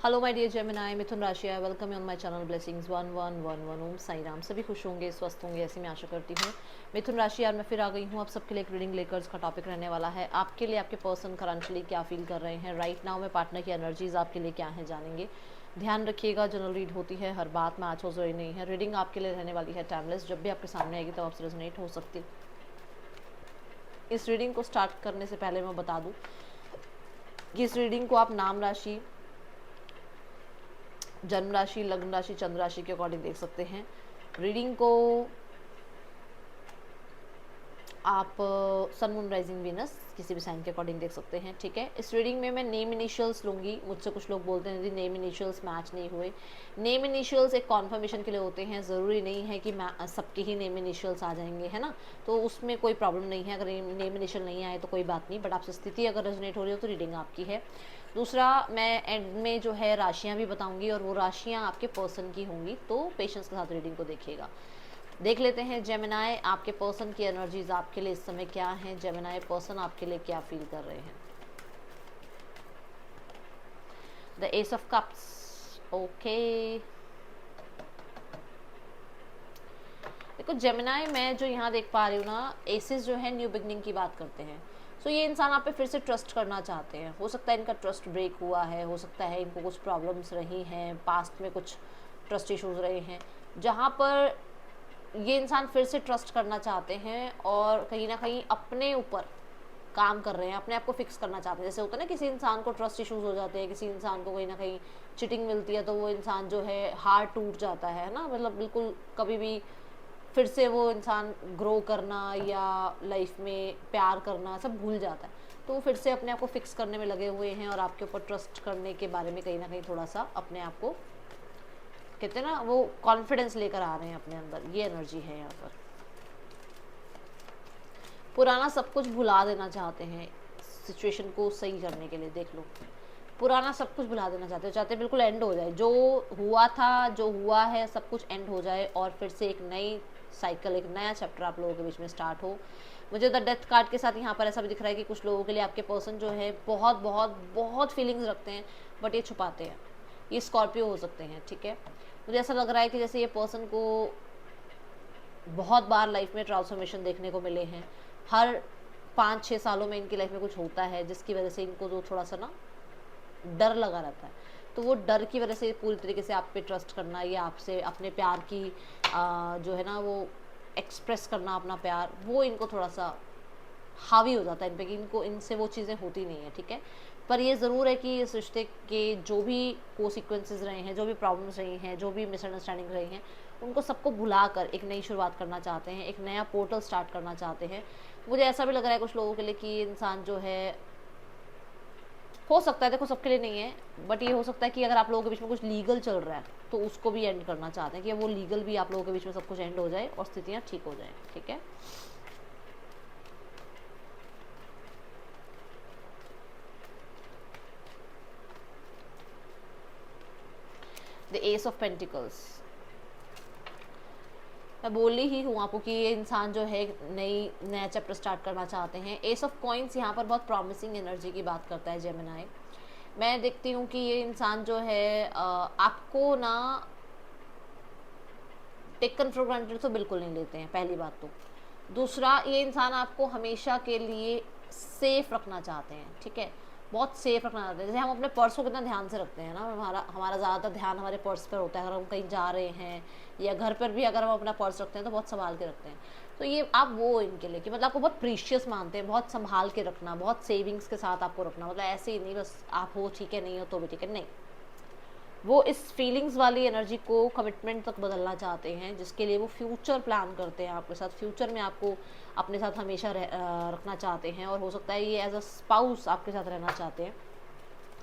Hello my dear Gemini, मिथुन राशि, I welcome you on my channel blessings 1111 ओम साई राम। सभी खुश होंगे, स्वस्थ होंगे, ऐसी मैं आशा करती हूँ। मिथुन राशि यार, मैं फिर आ गई हूँ आप सबके लिए एक रीडिंग लेकर। इसका टॉपिक रहने वाला है आपके लिए आपके पर्सन करंटली क्या फील कर रहे हैं राइट नाउ में। पार्टनर की एनर्जीज आपके लिए क्या है जानेंगे। ध्यान रखिएगा, जनरल रीड होती है, हर बात में आज हो जरूरी नहीं है। रीडिंग आपके लिए रहने वाली है टाइमलेस, जब भी आपके सामने आएगी तब आपसे रेजोनेट हो सकती। इस रीडिंग को स्टार्ट करने से पहले मैं बता दूं कि इस रीडिंग को आप नाम राशि, जन्म राशि, लग्न राशि, चंद्र राशि के अकॉर्डिंग देख सकते हैं। रीडिंग को आप सन मून राइजिंग वीनस किसी भी साइन के अकॉर्डिंग देख सकते हैं, ठीक है। इस रीडिंग में मैं नेम इनिशियल्स लूंगी। मुझसे कुछ लोग बोलते हैं यदि नेम इनिशियल्स मैच नहीं हुए। नेम इनिशियल्स एक कॉन्फर्मेशन के लिए होते हैं, ज़रूरी नहीं है कि सबके ही नेम इनिशियल्स आ जाएंगे, है ना। तो उसमें कोई प्रॉब्लम नहीं है, अगर नेम इनिशियल नहीं आए तो कोई बात नहीं, बट आपसे स्थिति अगर रेजोनेट हो रही हो तो रीडिंग आपकी है। दूसरा, मैं एंड में जो है राशियाँ भी बताऊँगी और वो राशियाँ आपके पर्सन की होंगी, तो पेशेंस के साथ रीडिंग को देखिएगा। देख लेते हैं जेमिनाई, आपके पर्सन की एनर्जीज आपके लिए इस समय क्या है। जेमिनाई पर्सन आपके लिए क्या फील कर रहे हैं। The S of cups, okay. देखो जेमिनाई, मैं जो यहाँ देख पा रही हूँ ना, एसेस जो है न्यू बिगनिंग की बात करते हैं। सो ये इंसान आप पे फिर से ट्रस्ट करना चाहते हैं। हो सकता है इनका ट्रस्ट ब्रेक हुआ है, हो सकता है इनको कुछ प्रॉब्लम्स रही हैं, पास्ट में कुछ ट्रस्ट इश्यूज रहे हैं, जहाँ पर ये इंसान फिर से ट्रस्ट करना चाहते हैं और कहीं ना कहीं अपने ऊपर काम कर रहे हैं, अपने आप को फिक्स करना चाहते हैं। जैसे होता है ना, किसी इंसान को ट्रस्ट इश्यूज हो जाते हैं, किसी इंसान को कहीं ना कहीं चिटिंग मिलती है, तो वो इंसान जो है हार्ट टूट जाता है ना, मतलब बिल्कुल कभी भी फिर से वो इंसान ग्रो करना या लाइफ में प्यार करना सब भूल जाता है। तो वो फिर से अपने आप को फिक्स करने में लगे हुए हैं और आपके ऊपर ट्रस्ट करने के बारे में कहीं ना कहीं थोड़ा सा अपने आप को, कहते हैं ना, वो कॉन्फिडेंस लेकर आ रहे हैं अपने अंदर। ये एनर्जी है यहाँ पर। पुराना सब कुछ भुला देना चाहते हैं सिचुएशन को सही करने के लिए। देख लो, पुराना सब कुछ भुला देना चाहते हो, चाहते बिल्कुल एंड हो जाए, जो हुआ था जो हुआ है सब कुछ एंड हो जाए और फिर से एक नई साइकिल, एक नया चैप्टर आप लोगों के बीच में स्टार्ट हो। मुझे द डेथ कार्ड के साथ यहाँ पर ऐसा भी दिख रहा है कि कुछ लोगों के लिए आपके पर्सन जो है बहुत बहुत बहुत फीलिंग्स रखते हैं, बट ये छुपाते हैं। ये स्कॉर्पियो हो सकते हैं, ठीक है। मुझे ऐसा लग रहा है कि जैसे ये पर्सन को बहुत बार लाइफ में ट्रांसफॉर्मेशन देखने को मिले हैं। हर 5-6 सालों में इनकी लाइफ में कुछ होता है जिसकी वजह से इनको जो थोड़ा सा ना डर लगा रहता है। तो वो डर की वजह से पूरी तरीके से आप पे ट्रस्ट करना या आपसे अपने प्यार की जो है ना वो एक्सप्रेस करना अपना प्यार, वो इनको थोड़ा सा हावी हो जाता है इन पे कि इनको इनसे वो चीज़ें होती नहीं है, ठीक है। पर ये ज़रूर है कि इस रिश्ते के जो भी कोसिक्वेंसेस रहे हैं, जो भी प्रॉब्लम्स रही हैं, जो भी मिसअंडरस्टैंडिंग रही हैं, उनको सबको भुला कर एक नई शुरुआत करना चाहते हैं, एक नया पोर्टल स्टार्ट करना चाहते हैं। मुझे ऐसा भी लग रहा है कुछ लोगों के लिए कि इंसान जो है, हो सकता है, देखो सबके लिए नहीं है, बट ये हो सकता है कि अगर आप लोगों के बीच में कुछ लीगल चल रहा है तो उसको भी एंड करना चाहते हैं कि वो लीगल भी आप लोगों के बीच में सब कुछ एंड हो जाए और स्थितियाँ ठीक हो जाए, ठीक है। द एस ऑफ पेंटिकल्स, मैं बोली ही हूँ आपको कि ये इंसान जो है नया चैप्टर स्टार्ट करना चाहते हैं। एस ऑफ कॉइंस यहाँ पर बहुत प्रॉमिसिंग एनर्जी की बात करता है जेमिनाई। मैं देखती हूँ कि ये इंसान जो है आपको ना टेकन फॉर ग्रांटेड तो बिल्कुल नहीं लेते हैं, पहली बात तो। दूसरा, ये इंसान आपको हमेशा के लिए सेफ रखना चाहते हैं, ठीक है। बहुत सेफ रखना चाहते हैं। जैसे हम अपने पर्स को कितना ध्यान से रखते हैं ना, हमारा हमारा ज़्यादातर ध्यान हमारे पर्स पर होता है। अगर हम कहीं जा रहे हैं या घर पर भी अगर हम अपना पर्स रखते हैं तो बहुत संभाल के रखते हैं। तो ये आप वो इनके लिए कि मतलब आपको बहुत प्रीशियस मानते हैं, बहुत संभाल के रखना, बहुत सेविंग्स के साथ आपको रखना। मतलब ऐसे ही नहीं बस आप हो ठीक है, नहीं हो तो भी ठीक है, नहीं। वो इस फीलिंग्स वाली एनर्जी को कमिटमेंट तक बदलना चाहते हैं, जिसके लिए वो फ्यूचर प्लान करते हैं आपके साथ। फ्यूचर में आपको अपने साथ हमेशा रखना चाहते हैं और हो सकता है ये एज अ स्पाउस आपके साथ रहना चाहते हैं।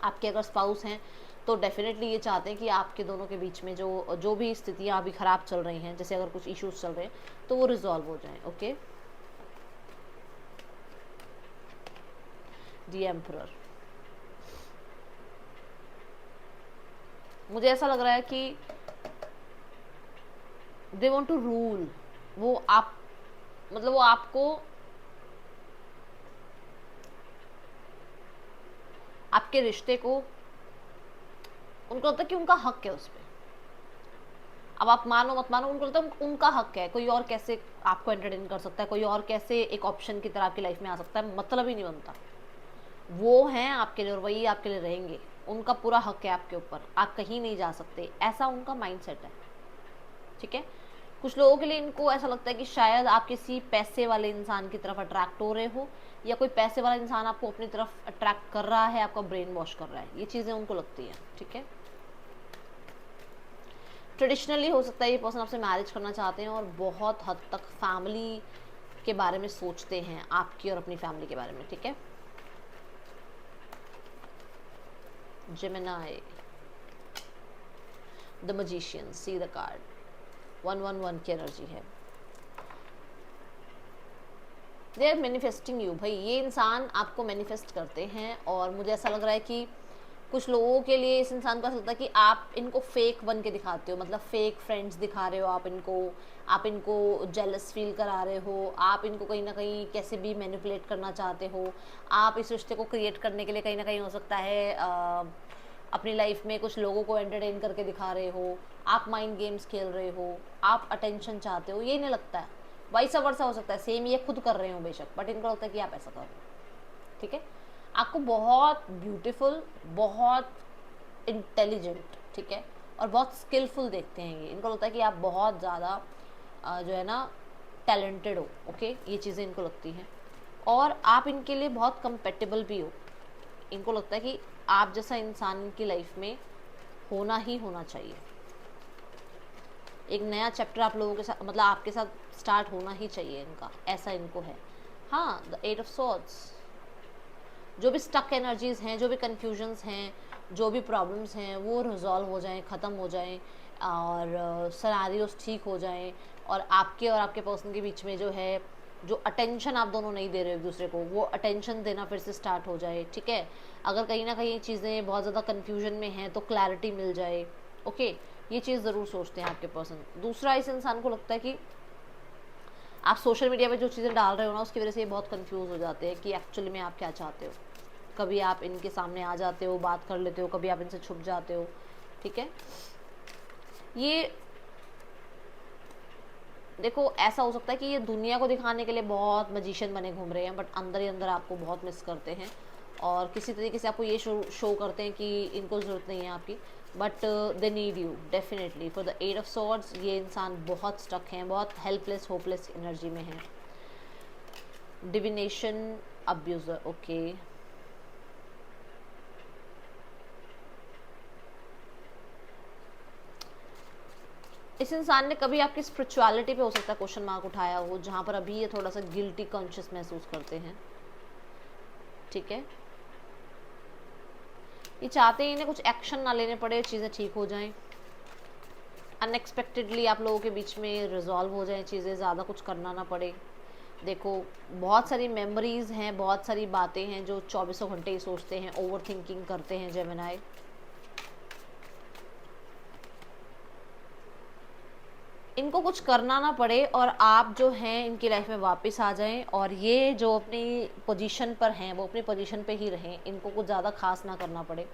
आपके अगर स्पाउस हैं तो डेफिनेटली ये चाहते हैं कि आपके दोनों के बीच में जो जो भी स्थितियाँ अभी ख़राब चल रही हैं, जैसे अगर कुछ इश्यूज चल रहे हैं तो वो रिजॉल्व हो जाएं, ओके। दी एम्परर, मुझे ऐसा लग रहा है कि दे वांट टू रूल। वो आप, मतलब वो आपको, आपके रिश्ते को उनको लगता है कि उनका हक है उस पर। अब आप मानो मत मानो, उनको लगता है उनका हक है, कोई और कैसे आपको एंटरटेन कर सकता है, कोई और कैसे एक ऑप्शन की तरह आपकी लाइफ में आ सकता है, मतलब ही नहीं बनता। वो हैं आपके लिए और वही आपके लिए रहेंगे, उनका पूरा हक है आपके ऊपर, आप कहीं नहीं जा सकते, ऐसा उनका माइंडसेट है। ठीक है, कुछ लोगों के लिए इनको ऐसा लगता है कि शायद आप किसी पैसे वाले इंसान की तरफ अट्रैक्ट हो रहे हो, या कोई पैसे वाला इंसान आपको अपनी तरफ अट्रैक्ट कर रहा है, आपका ब्रेन वॉश कर रहा है, ये चीज़ें उनको लगती हैं। ठीक है, ट्रेडिशनली हो सकता है ये पर्सन आपसे मैरिज करना चाहते हैं और बहुत हद तक फैमिली के बारे में सोचते हैं, आपकी और अपनी फैमिली के बारे में। ठीक है, Gemini, the magician, see the card, 111 की एनर्जी है। They are manifesting you. भाई ये इंसान आपको मैनिफेस्ट करते हैं, और मुझे ऐसा लग रहा है कि कुछ लोगों के लिए इस इंसान को ऐसा लगता है कि आप इनको फेक बन के दिखाते हो, मतलब फेक फ्रेंड्स दिखा रहे हो आप इनको जेलस फील करा रहे हो, आप इनको कहीं ना कहीं कैसे भी मैनिपुलेट करना चाहते हो, आप इस रिश्ते को क्रिएट करने के लिए कहीं ना कहीं हो सकता है अपनी लाइफ में कुछ लोगों को एंटरटेन करके दिखा रहे हो, आप माइंड गेम्स खेल रहे हो, आप अटेंशन चाहते हो, ये नहीं लगता है। वैसा वर्षा हो सकता है, सेम ये खुद कर रहे हो बेशक, बट इनको लगता है कि आप ऐसा कर रहे हो। ठीक है, आपको बहुत ब्यूटीफुल, बहुत इंटेलिजेंट, ठीक है, और बहुत स्किलफुल देखते हैं ये। इनको लगता है कि आप बहुत ज़्यादा जो है ना टैलेंटेड हो। ओके, ये चीज़ें इनको लगती हैं, और आप इनके लिए बहुत कंपेटेबल भी हो। इनको लगता है कि आप जैसा इंसान इनकी लाइफ में होना ही होना चाहिए। एक नया चैप्टर आप लोगों के साथ, मतलब आपके साथ स्टार्ट होना ही चाहिए इनका, ऐसा इनको है। हाँ, द 8 ऑफ सॉर्ड्स, जो भी स्टक एनर्जीज हैं, जो भी कन्फ्यूजन्स हैं, जो भी प्रॉब्लम्स हैं, वो रिजॉल्व हो जाएं, ख़त्म हो जाएं, और सिनेरियोस ठीक हो जाएं, और आपके पर्सन के बीच में जो है, जो अटेंशन आप दोनों नहीं दे रहे हो एक दूसरे को, वो अटेंशन देना फिर से स्टार्ट हो जाए। ठीक है, अगर कहीं ना कहीं चीज़ें बहुत ज़्यादा कन्फ्यूजन में हैं तो क्लैरिटी मिल जाए। ओके, ये चीज़ ज़रूर सोचते हैं आपके पर्सन। दूसरा, इस इंसान को लगता है कि आप सोशल मीडिया पे जो चीज़ें डाल रहे हो ना, उसकी वजह से ये बहुत कंफ्यूज हो जाते हैं कि एक्चुअली में आप क्या चाहते हो। कभी आप इनके सामने आ जाते हो, बात कर लेते हो, कभी आप इनसे छुप जाते हो। ठीक है, ये देखो ऐसा हो सकता है कि ये दुनिया को दिखाने के लिए बहुत मैजिशियन बने घूम रहे हैं, बट अंदर ही अंदर आपको बहुत मिस करते हैं, और किसी तरीके से आपको ये शो करते हैं कि इनको ज़रूरत नहीं है आपकी, but they need you definitely. For the 8 of swords, ये इंसान बहुत स्टक हैं, बहुत हेल्पलेस होपलेस एनर्जी में है। डिविनेशन अब्यूज़र, ओके, इस इंसान ने कभी आपकी स्पिरिचुअलिटी पे हो सकता है क्वेश्चन मार्क उठाया हो, जहाँ पर अभी ये थोड़ा सा गिल्टी कॉन्शियस महसूस करते हैं। ठीक है, ये चाहते हैं इन्हें कुछ एक्शन ना लेने पड़े, चीज़ें ठीक हो जाएं, अनएक्सपेक्टेडली आप लोगों के बीच में रिजॉल्व हो जाएं चीज़ें, ज़्यादा कुछ करना ना पड़े। देखो बहुत सारी मेमोरीज हैं, बहुत सारी बातें हैं जो 24 घंटे ही सोचते हैं, ओवर थिंकिंग करते हैं जेमिनी। इनको कुछ करना ना पड़े और आप जो हैं इनकी लाइफ में वापस आ जाएं, और ये जो अपनी पोजीशन पर हैं वो अपनी पोजीशन पे ही रहें, इनको कुछ ज़्यादा खास ना करना पड़े।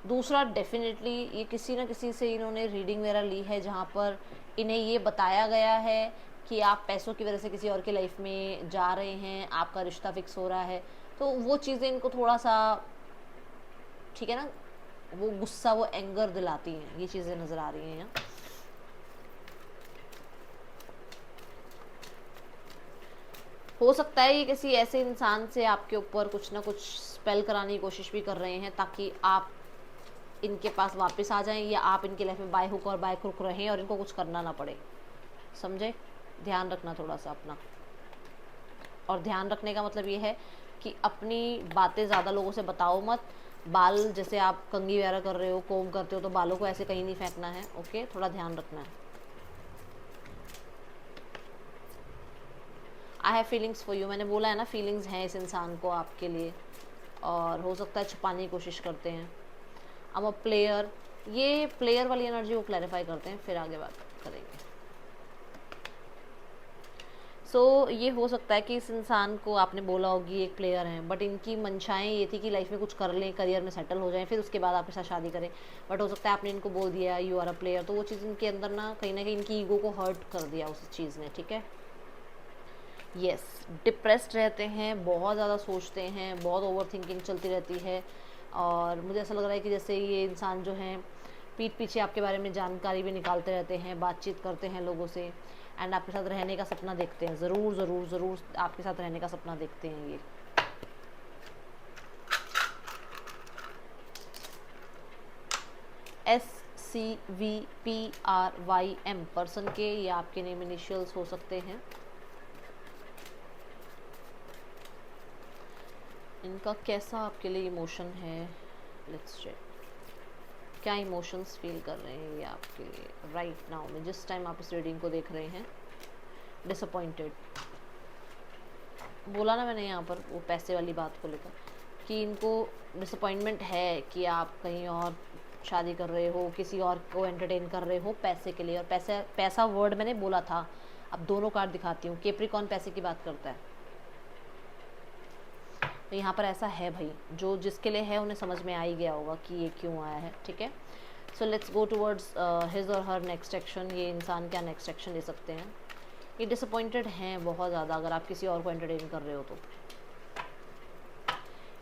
दूसरा, डेफिनेटली ये किसी न किसी से इन्होंने रीडिंग वगैरह ली है, जहाँ पर इन्हें ये बताया गया है कि आप पैसों की वजह से किसी और की लाइफ में जा रहे हैं, आपका रिश्ता फिक्स हो रहा है, तो वो चीज़ें इनको थोड़ा सा, ठीक है ना, वो गुस्सा, वो एंगर दिलाती हैं, ये चीज़ें नज़र आ रही हैं यहाँ। हो सकता है ये किसी ऐसे इंसान से आपके ऊपर कुछ ना कुछ स्पेल कराने की कोशिश भी कर रहे हैं, ताकि आप इनके पास वापस आ जाएं, या आप इनकी लाइफ में बाय हुक और बाय क्रुक रहें और इनको कुछ करना ना पड़े। समझे, ध्यान रखना थोड़ा सा अपना। और ध्यान रखने का मतलब ये है कि अपनी बातें ज़्यादा लोगों से बताओ मत। बाल जैसे आप कंघी वगैरह कर रहे हो, कोम करते हो, तो बालों को ऐसे कहीं नहीं फेंकना है। ओके, थोड़ा ध्यान रखना है। I have feelings for you, मैंने बोला है ना, फीलिंग्स हैं इस इंसान को आपके लिए, और हो सकता है छुपाने की कोशिश करते हैं। अब प्लेयर, ये प्लेयर वाली एनर्जी को क्लैरिफाई करते हैं, फिर आगे बात करेंगे। ये हो सकता है कि इस इंसान को आपने बोला होगी एक प्लेयर हैं, बट इनकी मंशाएं ये थी कि लाइफ में कुछ कर लें, करियर में सेटल हो जाएं, फिर उसके बाद आपके साथ शादी करें। बट हो सकता है आपने इनको बोल दिया यू आर अ प्लेयर, तो वो चीज़ इनके अंदर ना कहीं इनकी ईगो को हर्ट कर दिया उस चीज़ ने, ठीक है। यस, डिप्रेस्ड रहते हैं, बहुत ज़्यादा सोचते हैं, बहुत ओवर थिंकिंग चलती रहती है। और मुझे ऐसा लग रहा है कि जैसे ये इंसान जो हैं पीठ पीछे आपके बारे में जानकारी भी निकालते रहते हैं, बातचीत करते हैं लोगों से, एंड आपके साथ रहने का सपना देखते हैं, ज़रूर ज़रूर ज़रूर आपके साथ रहने का सपना देखते हैं ये। SCVPRYM पर्सन के ये आपके नेम इनिशियल्स हो सकते हैं। इनका कैसा आपके लिए इमोशन है, लेट्स चेक। क्या इमोशंस फील कर रहे हैं ये आपके लिए राइट नाउ में, जिस टाइम आप इस रीडिंग को देख रहे हैं। डिसअपॉइंटेड, बोला ना मैंने यहाँ पर वो पैसे वाली बात को लेकर कि इनको डिसअपॉइंटमेंट है कि आप कहीं और शादी कर रहे हो, किसी और को एंटरटेन कर रहे हो पैसे के लिए। और पैसा वर्ड मैंने बोला था। अब दोनों कार्ड दिखाती हूँ। कैप्रिकॉर्न पैसे की बात करता है, तो यहाँ पर ऐसा है भाई, जो जिसके लिए है उन्हें समझ में आ ही गया होगा कि ये क्यों आया है, ठीक है। So let's go towards his और हर नेक्स्ट एक्शन। ये इंसान क्या नेक्स्ट एक्शन ले सकते हैं। ये डिसअपॉइंटेड हैं बहुत ज़्यादा, अगर आप किसी और को एंटरटेन कर रहे हो तो।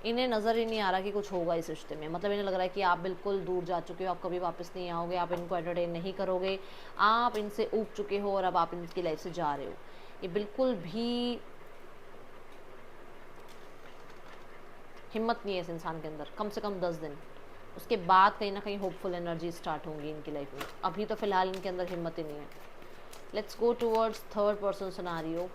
इन्हें नज़र ही नहीं आ रहा कि कुछ होगा इस रिश्ते में, मतलब इन्हें लग रहा है कि आप बिल्कुल दूर जा चुके हो, आप कभी वापस नहीं आओगे, आप इनको एंटरटेन नहीं करोगे, आप इनसे ऊब चुके हो और अब आप इनकी लाइफ से जा रहे हो। ये बिल्कुल भी हिम्मत नहीं है इस इंसान के अंदर, कम से कम 10 दिन, उसके बाद कहीं ना कहीं होपफुल एनर्जी स्टार्ट होंगी इनकी लाइफ में। अभी तो फिलहाल इनके अंदर हिम्मत ही नहीं है। Let's go towards third person scenario.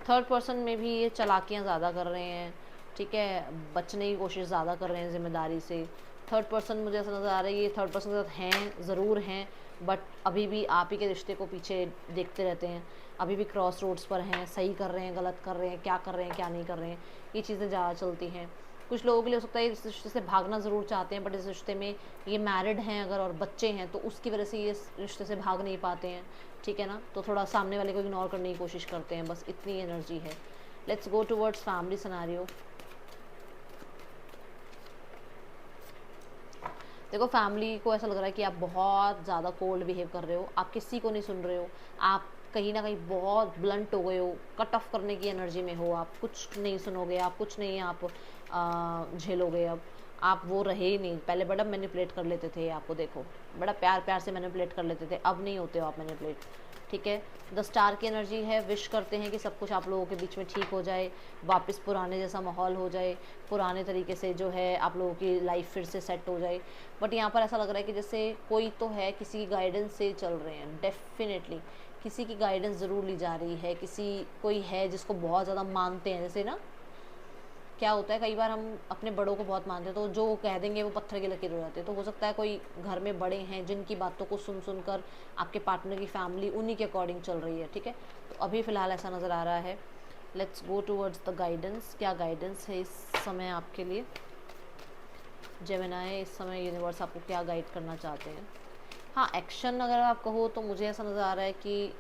Third person में भी ये चालाकियाँ ज़्यादा कर रहे हैं, ठीक है, बचने की कोशिश ज़्यादा कर रहे हैं जिम्मेदारी से। थर्ड पर्सन मुझे ऐसा नज़र आ रहा है ये थर्ड पर्सन के साथ हैं, ज़रूर हैं, बट अभी भी आप ही के रिश्ते को पीछे देखते रहते हैं, अभी भी क्रॉस रोड्स पर हैं, सही कर रहे हैं, गलत कर रहे हैं, क्या कर रहे हैं, क्या नहीं कर रहे हैं, ये चीज़ें ज़्यादा चलती हैं। कुछ लोगों के लिए हो सकता है इस रिश्ते से भागना ज़रूर चाहते हैं, बट इस रिश्ते में ये मैरिड हैं अगर और बच्चे हैं तो उसकी वजह से ये इस रिश्ते से भाग नहीं पाते हैं, ठीक है ना। तो थोड़ा सामने वाले को इग्नोर करने की कोशिश करते हैं, बस इतनी एनर्जी है। Let's go towards family scenario. देखो फैमिली को ऐसा लग रहा है कि आप बहुत ज़्यादा कोल्ड बिहेव कर रहे हो, आप किसी को नहीं सुन रहे हो, आप कहीं ना कहीं बहुत ब्लंट हो गए हो, कट ऑफ करने की एनर्जी में हो, आप कुछ नहीं सुनोगे, आप कुछ नहीं आप झेलोगे। अब आप वो रहे ही नहीं। पहले बड़ा मैनिपुलेट कर लेते थे, आपको देखो बड़ा प्यार प्यार से मैनिपुलेट कर लेते थे, अब नहीं होते हो आप मैनिपुलेट, ठीक है। द स्टार की एनर्जी है, विश करते हैं कि सब कुछ आप लोगों के बीच में ठीक हो जाए, वापस पुराने जैसा माहौल हो जाए, पुराने तरीके से जो है आप लोगों की लाइफ फिर से सेट हो जाए। बट यहाँ पर ऐसा लग रहा है कि जैसे कोई तो है, किसी की गाइडेंस से चल रहे हैं, डेफिनेटली किसी की गाइडेंस ज़रूर ली जा रही है, कोई है जिसको बहुत ज़्यादा मानते हैं। जैसे ना क्या होता है कई बार हम अपने बड़ों को बहुत मानते हैं, तो जो कह देंगे वो पत्थर की लकीर हो जाते हैं। तो हो सकता है कोई घर में बड़े हैं जिनकी बातों को सुन सुनकर आपके पार्टनर की फैमिली उन्हीं के अकॉर्डिंग चल रही है, ठीक है। तो अभी फ़िलहाल ऐसा नज़र आ रहा है। Let's go towards the guidance. क्या गाइडेंस है इस समय आपके लिए जेमिनी? इस समय यूनिवर्स आपको क्या गाइड करना चाहते हैं? हाँ, एक्शन अगर आप कहो तो मुझे ऐसा नज़र आ रहा है कि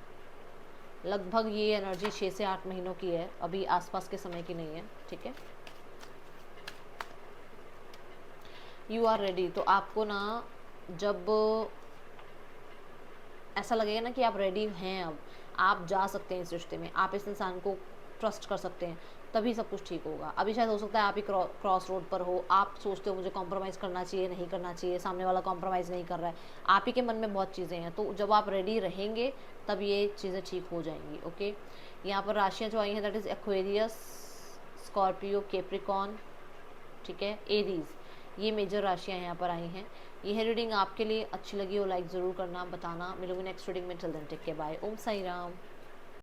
लगभग ये एनर्जी 6 से 8 महीनों की है, अभी आसपास के समय की नहीं है, ठीक है। You are ready. तो आपको ना जब ऐसा लगेगा ना कि आप रेडी हैं, अब आप जा सकते हैं इस रिश्ते में, आप इस इंसान को ट्रस्ट कर सकते हैं, तभी सब कुछ ठीक होगा। अभी शायद हो सकता है आप ही क्रॉस रोड पर हो, आप सोचते हो मुझे कॉम्प्रोमाइज़ करना चाहिए, नहीं करना चाहिए, सामने वाला कॉम्प्रोमाइज़ नहीं कर रहा है, आप ही के मन में बहुत चीज़ें हैं। तो जब आप रेडी रहेंगे तब ये चीज़ें ठीक हो जाएंगी, ओके। यहाँ पर राशियाँ जो आई हैं that is Aquarius, Scorpio, Capricorn, ठीक है, एरीज, ये मेजर राशियाँ यहाँ पर आई हैं। यह रीडिंग आपके लिए अच्छी लगी हो लाइक ज़रूर करना, बताना। मिलोगे नेक्स्ट रीडिंग में। Till then take care, bye. Om Sai Ram.